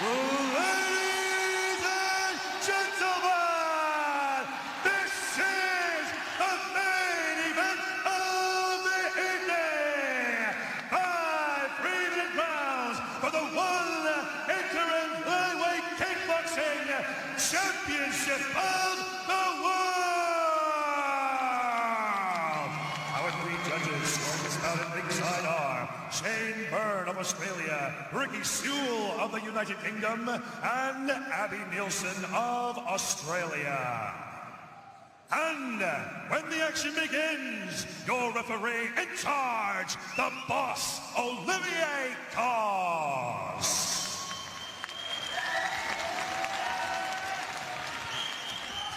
Ladies and gentlemen, this is the main event of the evening. 5 3-minute rounds for the one interim flyweight kickboxing championship of the world. Our 3 judges scoring this bout at ringside are Shane Byrne of Australia, Ricky Sewell of the United Kingdom, and Abby Nielsen of Australia. And when the action begins, your referee in charge, the boss, Olivier Cos.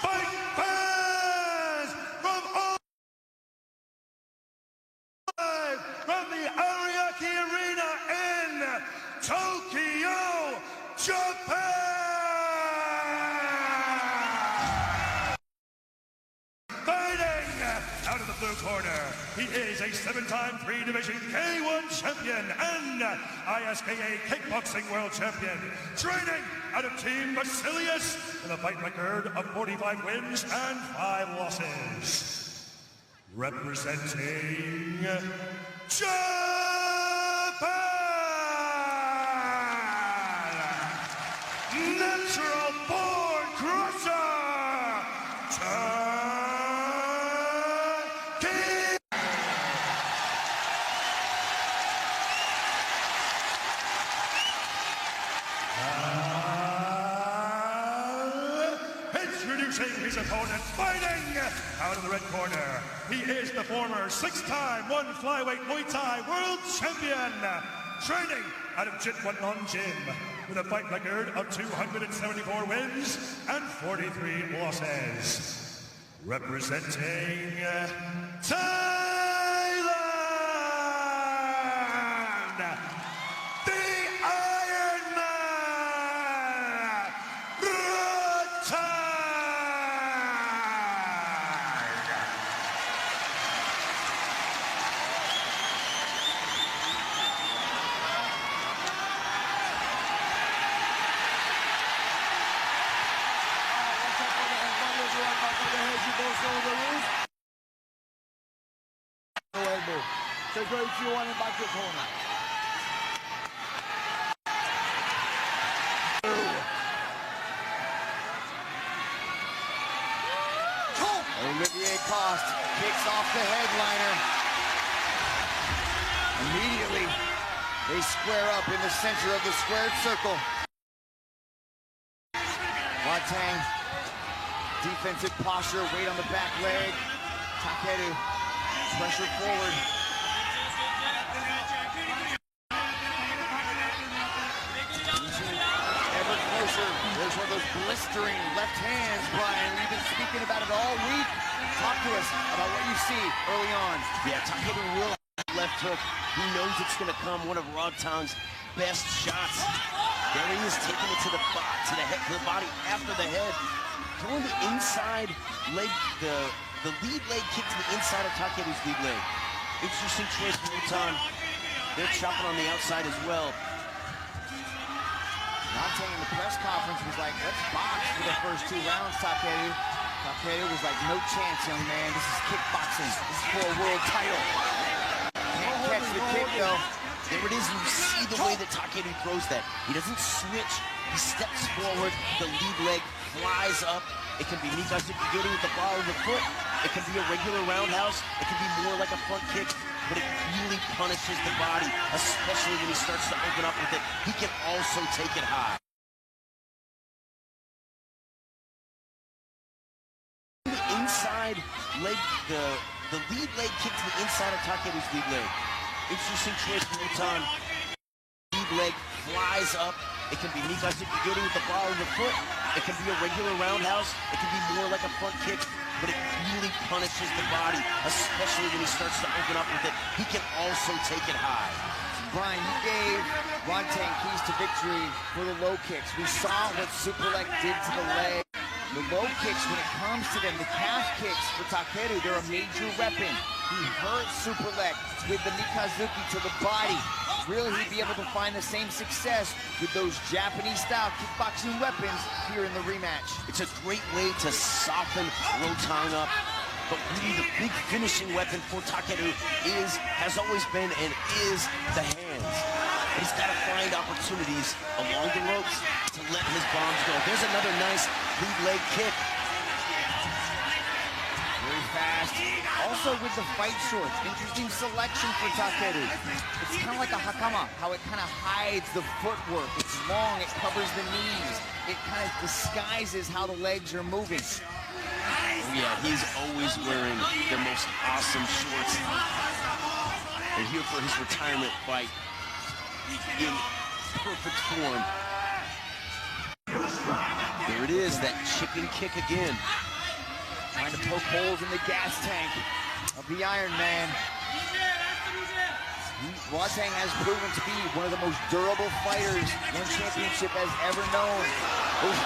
Fight fans from the Ariake Arena in Tokyo, Japan! Fighting out of the blue corner, he is a 7-time 3-division K1 champion and ISKA kickboxing world champion. Training out of Team Basilius with a fight record of 45 wins and 5 losses. Representing Japan, natural born crusher, TAKERU. Introducing his opponent, fighting out of the red corner. He is the former 6-time 1 flyweight Muay Thai world champion. Training out of Jitwanon Gym with a fight record of 274 wins and 43 losses. Representing Thailand, the Iron Man, RODTANG. Take right to you, one in back to the corner. Olivier Cos kicks off the headliner. Immediately, they square up in the center of the squared circle. RODTANG, defensive posture, weight on the back leg. TAKERU, pressure forward. Ever closer. There's one of those blistering left hands, Brian. We've been speaking about it all week. Talk to us about what you see early on. Yeah, TAKERU will have left hook. He knows it's going to come. One of RODTANG's best shots. There he is, taking it to the head, to the body after the head. Throwing the inside leg, the lead leg kick to the inside of TAKERU's lead leg. Interesting choice from RODTANG. They're chopping on the outside as well. RODTANG in the press conference was like, let's box for the first 2 rounds, TAKERU. TAKERU was like, no chance, young man. This is kickboxing. This is for a world title. Can't catch the kick, though. There it is. You see the way that TAKERU throws that. He doesn't switch. He steps forward. The lead leg flies up. It can be Mikazuki with the ball of the foot. It can be a regular roundhouse. It can be more like a front kick. But it really punishes the body, especially when he starts to open up with it. He can also take it high. The inside leg, the lead leg kick to the inside of TAKERU's lead leg. Interesting choice from RODTANG. Lead leg flies up. It can be Mikazuki with the ball of the foot. It can be a regular roundhouse. It can be more like a front kick. But it really punishes the body, especially when he starts to open up with it. He can also take it high. Brian, you gave RODTANG keys to victory for the low kicks. We saw what Superlek did to the leg. The low kicks, when it comes to them, the calf kicks for TAKERU, they're a major weapon. He hurt Superlek with the Mikazuki to the body. will he be able to find the same success with those Japanese-style kickboxing weapons here in the rematch? It's a great way to soften RODTANG up. But really, the big finishing weapon for TAKERU has always been and is the hands. But he's got to find opportunities along the ropes to let his bombs go. There's another nice lead leg kick. Very fast. Also with the fight shorts, interesting selection for TAKERU. It's kind of like a hakama, how it kind of hides the footwork. It's long, it covers the knees. It kind of disguises how the legs are moving. Yeah, he's always wearing the most awesome shorts. And here for his retirement fight in perfect form. There it is, that chicken kick again. Trying to poke holes in the gas tank of the Iron Man. RODTANG has proven to be one of the most durable fighters One Championship has ever known. Oof.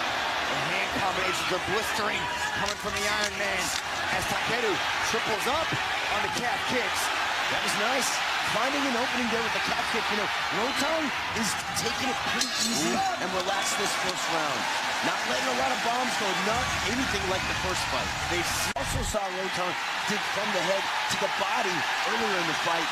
The hand combinations are blistering coming from the Iron Man as TAKERU triples up on the calf kicks. That was nice. Finding an opening there with the calf kick. You know, RODTANG is taking it pretty easy and relaxed this first round. Not letting a lot of bombs go, not anything like the first fight. They also saw RODTANG dig from the head to the body earlier in the fight.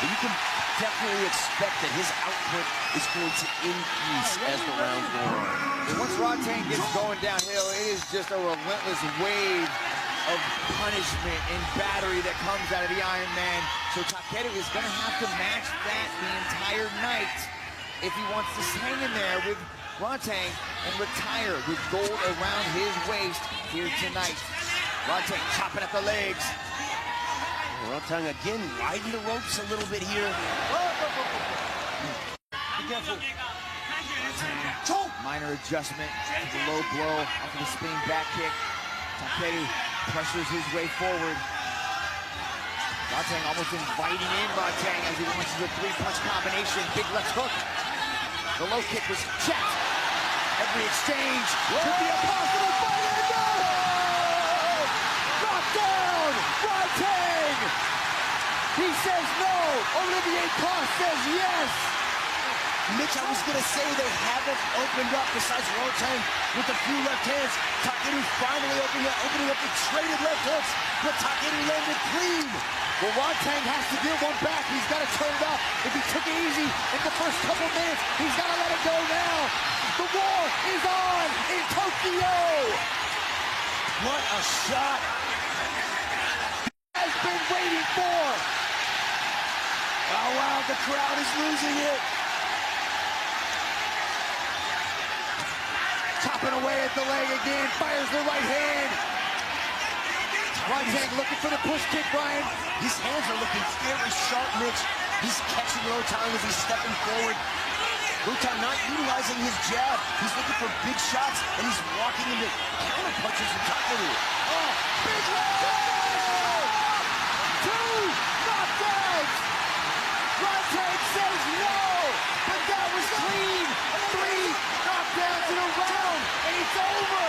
But you can definitely expect that his output is going to increase as the rounds go on. And once RODTANG gets going downhill, it is just a relentless wave of punishment and battery that comes out of the Iron Man. So TAKERU is going to have to match that the entire night if he wants to hang in there with RODTANG and retire with gold around his waist here tonight. RODTANG chopping at the legs. RODTANG again riding the ropes a little bit here. Be careful. Minor adjustment to the low blow off of the spinning back kick. TAKERU pressures his way forward. RODTANG almost inviting in RODTANG as he launches a three-punch combination. Big left hook. The low kick was checked. Every exchange could be a possible fight. No! Knocked down! RODTANG! He says no. Olivier Coste says yes. Mitch, I was going to say they haven't opened up besides RODTANG with a few left hands. TAKERU finally opening up with traded left hooks, but TAKERU landed clean. Well, RODTANG has to give one back. He's got to turn it up. If he took it easy in the first couple minutes, he's got to let it go now. The war is on in Tokyo. What a shot. Has been waiting for. Oh, wow, the crowd is losing it. Chopping away at the leg again, fires the right hand. RODTANG looking for the push kick, Brian. His hands are looking very sharp, Mitch. He's catching RODTANG as he's stepping forward. RODTANG not utilizing his jab. He's looking for big shots, and he's walking into counter punches from TAKERU. Oh, big leg! 2 knockdowns! RODTANG says no, but that was clean. 3 knockdowns in a round, and it's over.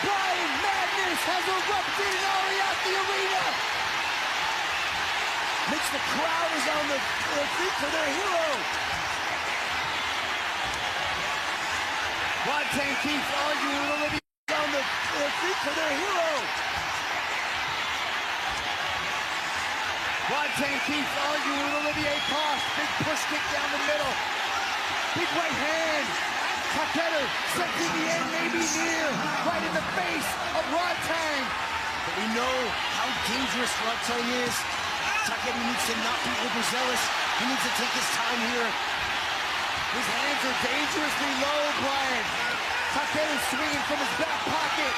Brian, madness has erupted in the arena. Mitch, the crowd is on their feet for their hero. RODTANG keeps arguing with Olivier On their feet for their hero. RODTANG keeps arguing with Olivier Coste. Big push kick down the middle. Big right hand. TAKERU sensing the end may be near. Right in the face of RODTANG. But we know how dangerous RODTANG is. TAKERU needs to not be overzealous. He needs to take his time here. His hands are dangerously low, Brian. TAKERU swinging from his back pocket.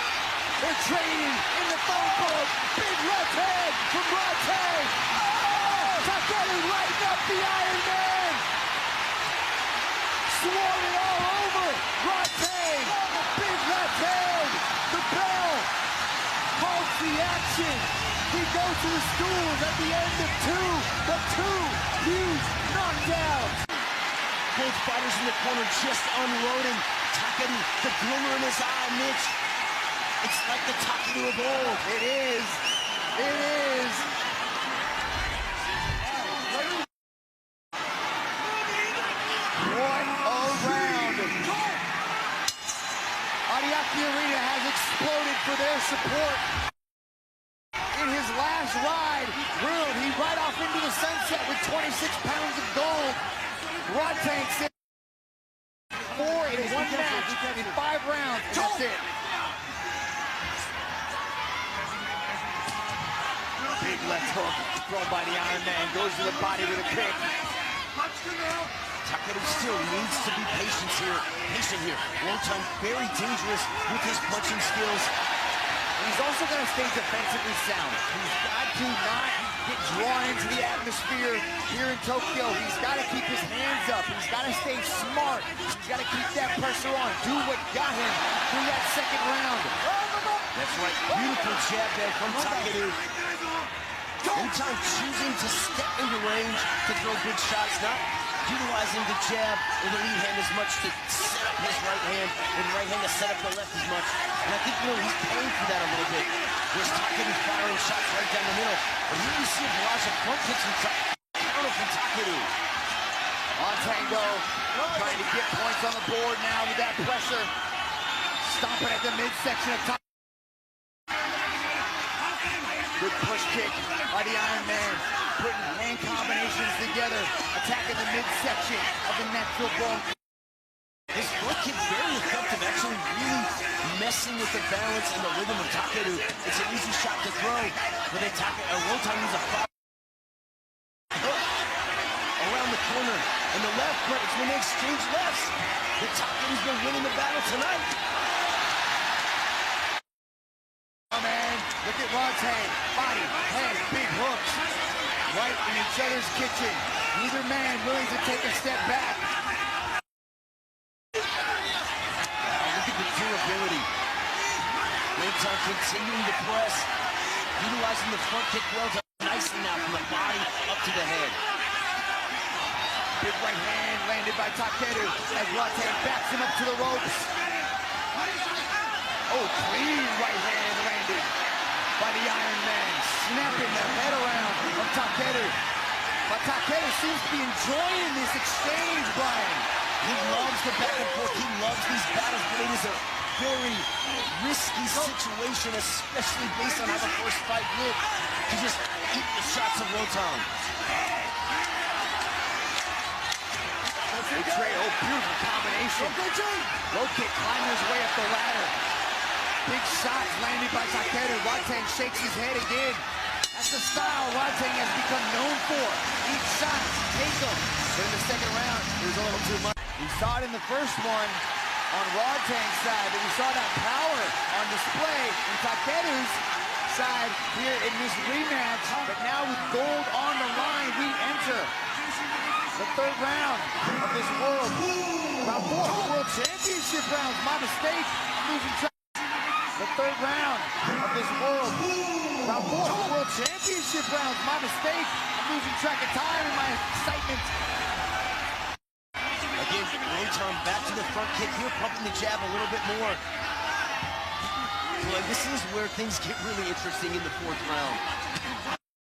They're trading in the phone book. Big left hand from RODTANG. Oh! TAKERU lighting up the Iron Man. Swarming all over. RODTANG. Big left hand. The bell halts the action. He goes to the stools at the end of 2 huge knockdowns. Both fighters in the corner just unloading. TAKERU, the glimmer in his eye, Mitch. It's like the TAKERU of old. It is. It is. for their support. In his last ride, he right off into the sunset with 26 pounds of gold. RODTANG said 4 in 1 match in 5 rounds, and that's it. Big left hook thrown by the Iron Man, goes to the body with a kick. TAKERU still needs to be patient here. RODTANG very dangerous with his punching skills. He's also going to stay defensively sound. He's got to not get drawn into the atmosphere here in Tokyo. He's got to keep his hands up. He's got to stay smart. He's got to keep that pressure on. Do what got him through that second round. That's right. Beautiful jab there from TAKERU. RODTANG choosing to step into range to throw big shots, not utilizing the jab or the lead hand as much to set up his right hand, and right hand to set up the left as much. And I think, he's paying for that a little bit. There's TAKERU firing shots right down the middle. But here you see a barrage of front kicks from TAKERU. On Tango, trying to get points on the board now with that pressure. Stomping at the midsection of TAKERU. Good push kick by the Iron Man, putting hand combinations together, attacking the midsection of the natural bone. This front kick very effective, actually really messing with the balance and the rhythm of TAKERU. It's an easy shot to throw, but then RODTANG uses a foul around the corner. And the left, but it's when they exchange lefts that TAKERU's been winning the battle tonight. Oh man, look at RODTANG, body, head, big hooks, right in each other's kitchen. Neither man willing to take a step back. Look at the durability. RODTANG continuing to press, utilizing the front kick well nicely now from the body up to the head. Big right hand landed by TAKERU as RODTANG backs him up to the ropes. Oh, clean right hand landed by the Iron Man, snapping the head around of TAKERU. But TAKERU seems to be enjoying this exchange, Brian. He loves the back and forth. He loves these battles, but it is a very risky situation, especially based on how the first fight went, to just eat the shots of RODTANG. Beautiful combination. Low kick climbing his way up the ladder. Big shots landed by TAKERU. RODTANG shakes his head again. That's the style RODTANG has become known for. Each shot, take them. But in the second round, it was a little too much. We saw it in the first one on RODTANG's side, but we saw that power on display in TAKERU's side here in this rematch. But now with gold on the line, we enter the third round of this round 4 World Championship rounds. My mistake, I'm losing track. The third round of this round 4 World Championship rounds. My mistake, I'm losing track of time in my excitement. Again, RODTANG back to the front kick here, pumping the jab a little bit more. Well, this is where things get really interesting in the fourth round.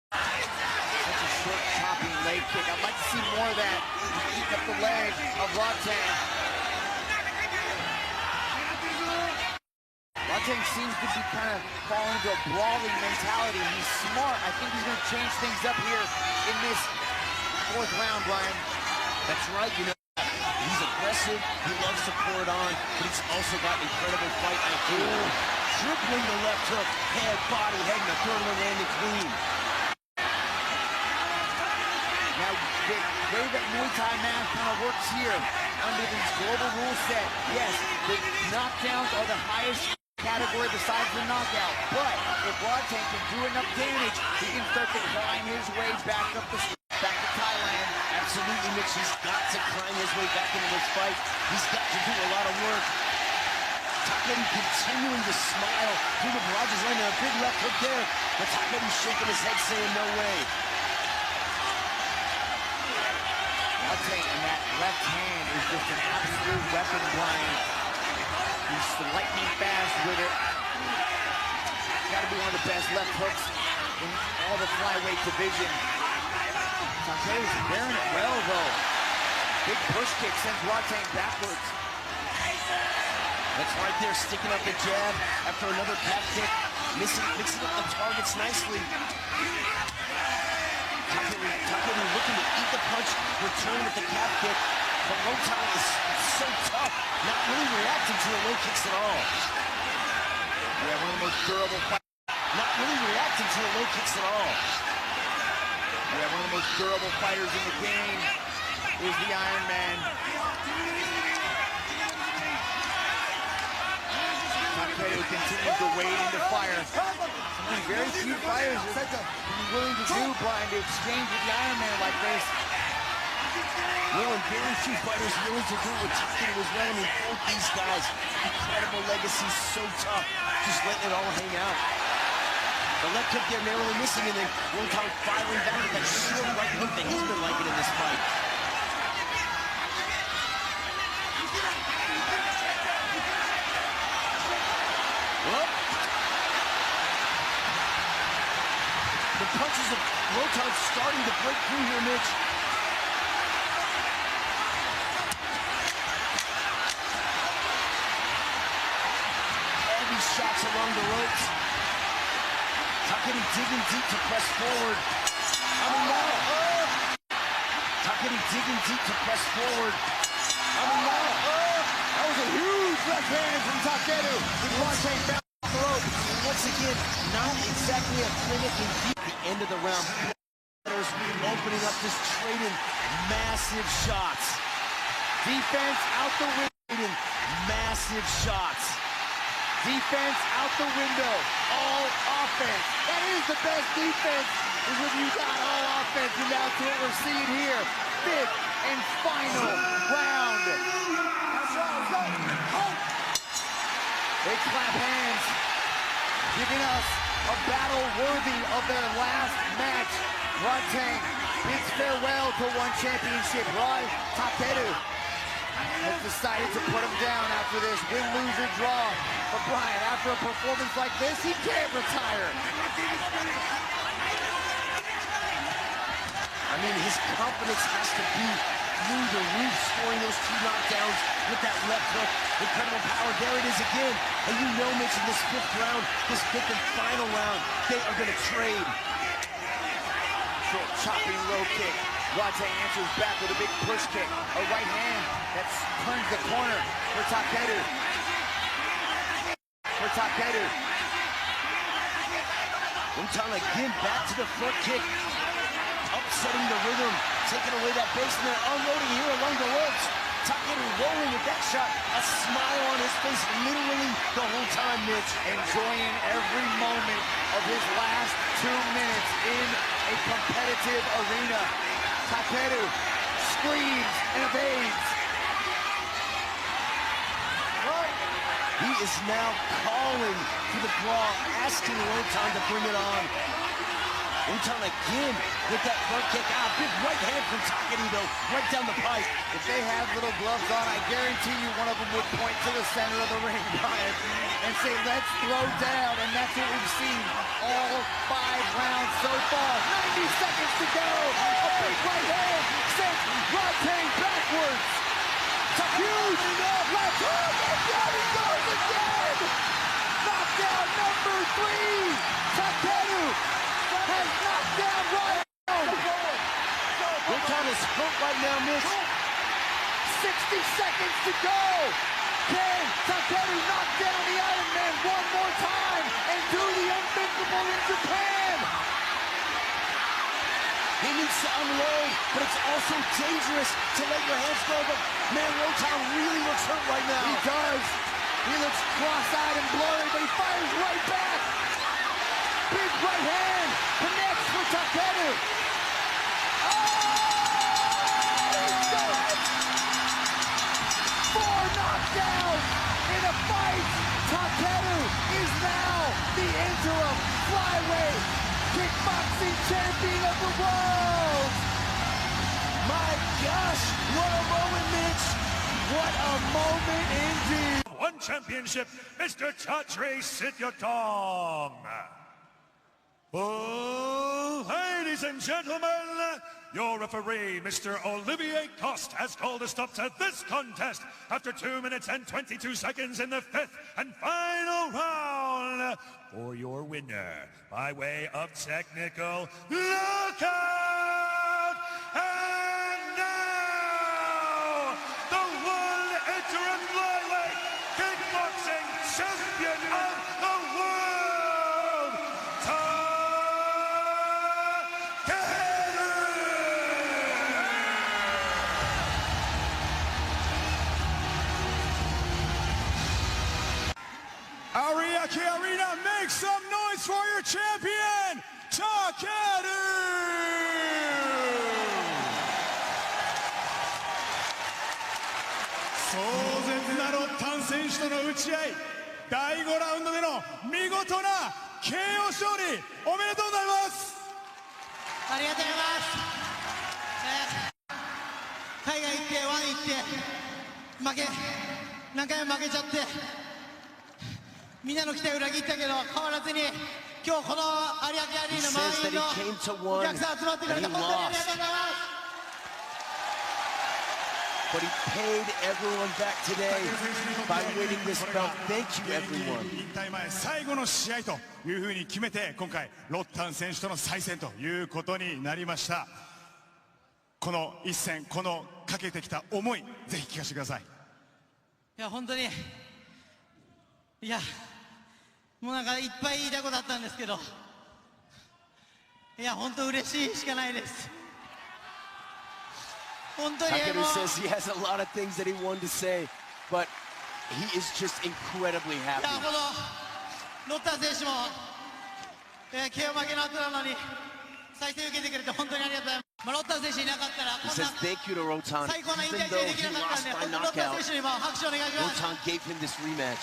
Such a short, choppy leg kick. I'd like to see more of that. Eating up the leg of RODTANG. RODTANG seems to be kind of falling into a brawling mentality. He's smart. I think he's going to change things up here in this fourth round, Brian. That's right, he's aggressive, he loves to pour it on, but he's also got incredible fight IQ. Tripling the left hook, head, body, head, and the third one landing clean. Now, the way that Muay Thai math kind of works here under this global rule set, yes, the knockdowns are the highest category besides the knockout. But if RODTANG can do enough damage, he can start to climb his way back to Thailand. Absolutely, Mitch. He's got to climb his way back into this fight. He's got to do a lot of work. TAKERU continuing to smile through the barrages, landing a big left hook there. But TAKERU shaking his head, saying no way. RODTANG, and that left hand is just an absolute weapon, Brian. He's lightning fast with it. Got to be one of the best left hooks in all the flyweight division. TAKERU's wearing it well, though. Big push kick sends RODTANG backwards. That's right there, sticking up the jab after another calf kick. Mixing up the targets nicely. TAKERU looking to eat the punch, return with the calf kick. But RODTANG is so tough, not really reacting to the low kicks at all. Yeah, one of the most durable fighters. Not really reacting to the low kicks at all. Yeah, one of the most durable fighters in the game is the Iron Man. TAKERU continues to wade into fire. Something very few fighters are willing to do, Brian, to exchange with the Iron Man like this. Well, and very few fighters willing to do what TAKERU was well. I mean, both these guys, incredible legacy, so tough, just letting it all hang out. The left hook there narrowly missing, and then RODTANG firing back with that short right hook that he's been liking in this fight. Well, the punches of RODTANG starting to break through here, Mitch. Heavy shots along the ropes. TAKERU digging deep to press forward. TAKERU digging deep to press forward. That was a huge left hand from TAKERU. The RODTANG back off the rope. Once again, not exactly a clinic and deep at the end of the round. Opening up, just trading massive shots. Defense out the window. Massive shots. Defense out the window. All offense. That is the best defense, is when you got all offense, and that's what we're seeing here. Fifth and final round. They clap hands, giving us a battle worthy of their last match. RODTANG bids farewell to one championship. TAKERU has decided to put him down after this win, lose, or draw. But Brian, after a performance like this, he can't retire. I mean, his confidence has to be through the roof, scoring those 2 knockdowns with that left hook. Incredible power. There it is again. And you know, Mitch, in this 5th round, this 5th and final round, they are going to trade. Short chopping low kick. RODTANG answers back with a big push kick. A right hand that turns the corner for TAKERU. RODTANG again back to the front kick. Upsetting the rhythm. Taking away that base, and they're unloading here along the ropes. TAKERU rolling with that shot. A smile on his face literally the whole time, Mitch. Enjoying every moment of his last 2 minutes in a competitive arena. TAKERU screams and evades. He is now calling for the brawl, asking RODTANG to bring it on. RODTANG again with that front kick. Big right hand from TAKERU though, right down the pipe. If they have little gloves on, I guarantee you one of them would point to the center of the ring, Brian, and say, let's throw down. And that's what we've seen all 5 rounds so far. 90 seconds to go. A big right hand sends RODTANG backwards. Huge left hook, and down he goes again. Knockdown number 3. TAKERU has knocked down RODTANG. RODTANG is hurt right now, Mitch. 60 seconds to go. Can TAKERU knock down the Iron Man one more time and do the unthinkable in Japan? He needs to unload, but it's also dangerous to let your hands go. But man, RODTANG really looks hurt right now. He does. He looks cross-eyed and blurry, but he fires right back. Big right hand connects for TAKERU. Oh, 4 knockdowns in a fight. TAKERU is now the interim flyweight kickboxing champion of the world. My gosh, what a moment, Mitch. What a moment indeed. One championship, Mr. Chatri Sityodtong. Oh, ladies and gentlemen, Your referee, Mr. Olivier Coste, has called a stop to this contest after 2 minutes and 22 seconds in the fifth and final round for your winner by way of technical knockout. And now, the one interim flyweight kickboxing champion of the world, Ariake Arena, make some noise for your champion, TAKERU! 壮絶なロッタン選手との打ち合い、第5ラウンドでの見事な KO 勝利、おめでとうございます。ありがとうございます。海外行ってワン行って何回も負けちゃって、みんなの期待を裏切ったけど変わらずに今日この有明アリーナ満員のお客さん集まってくれて本当にありがとうございます。But he paid everyone back today by winning this bout. Thank you, everyone. 引退前最後の試合というふうに決めて、今回ロッタン選手との再戦ということになりました。この一戦、このかけてきた思い、ぜひ聞かせてください。いや本当に、いやもうなんかいっぱい言いたいことあったんですけど、いや本当嬉しいしかないです。TAKERU says he has a lot of things that he wanted to say, but he is just incredibly happy. いやこのロッタン選手も、KO 負けの後なのに再戦受けてくれて本当にありがとうございます。ロッタン選手いなかったらこん He な says thank you to RODTANG. 最高な引 Even 退 though 試合でき he なかったん lost で、 by 本当ロッタン knockout, 選手にも拍手お願いします。 RODTANG gave him this rematch.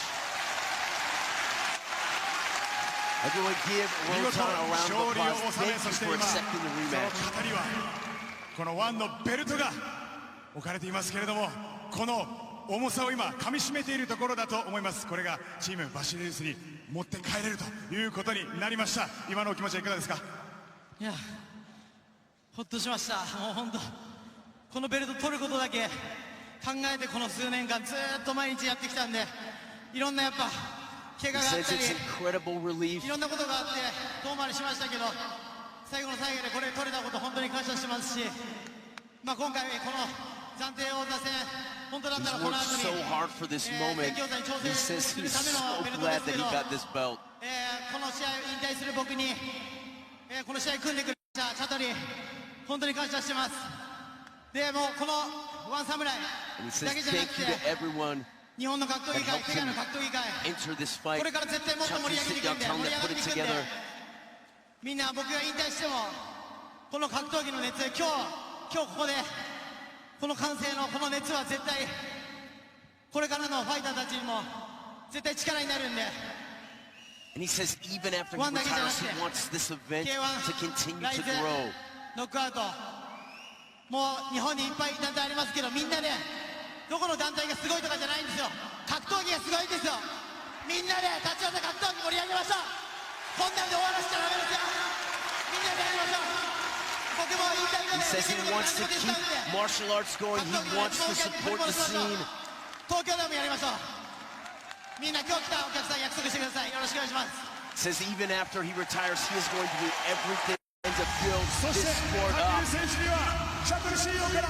Everyone give 見事 RODTANG a round 勝 of 利を applause. 収め、 Thank そ you して for 今、そ accepting the の rematch. 語りはこのワンのベルトが置かれていますけれども、この重さを今噛み締めているところだと思います。これがチームバシリウスに持って帰れるということになりました。今のお気持ちはいかがですか？いやほっとしました。もう本当このベルト取ることだけ考えてこの数年間ずっと毎日やってきたんで、いろんなやっぱ怪我 He があっ says たり it's incredible relief. いろんなことがあって遠回りしましたけど、最後の最後でこれ取れたこと本当に感謝してますし、まあ今回この暫定王座戦本当だったら He's この worked 後に so hard for this moment. 全競賽に挑 He 戦 says する he's ため so のベルトで glad すけ that ど、 he got this belt. この試合引退する僕に、この試合組んでくれたチャトに本当に感謝してます。でもうこのワンサムライ And he だ says けじゃな thank く you て to everyone 日本の格闘技界、 that helped 世界 him の格闘技界 enter this fight. これから絶対もっと盛り上げていくんで、 Championship 盛り上が that ってい put く it んで、 together. みんな僕が引退してもこの格闘技の熱、今日ここでこの歓声のこの熱は絶対これからのファイターたちにも絶対力になるんで。 And he says even after he ワンだけじゃなく retires, て he wants this event K1 to continue ライ to ズ grow. ノックアウト、もう日本にいっぱい団体ありますけど、みんなでどこの団体がすごいとかじゃないんですよ。格闘技がすごいんですよ。みんなで立ち寄って格闘技盛り上げましょう。こんなんで終わらせちゃダメですよ。みんなでやりましょう。僕も引退ま He で says he できること wants 何 to でも手 keep 伝うんで、 martial arts going. He wants to support the scene. 東京でもやりましょう。みんな今日来たお客さん約束してください。よろしくお願いします。 Says even after he retires, he is going to do everything to build そし this て sport タケ up. ル選手にはシャトル CEO から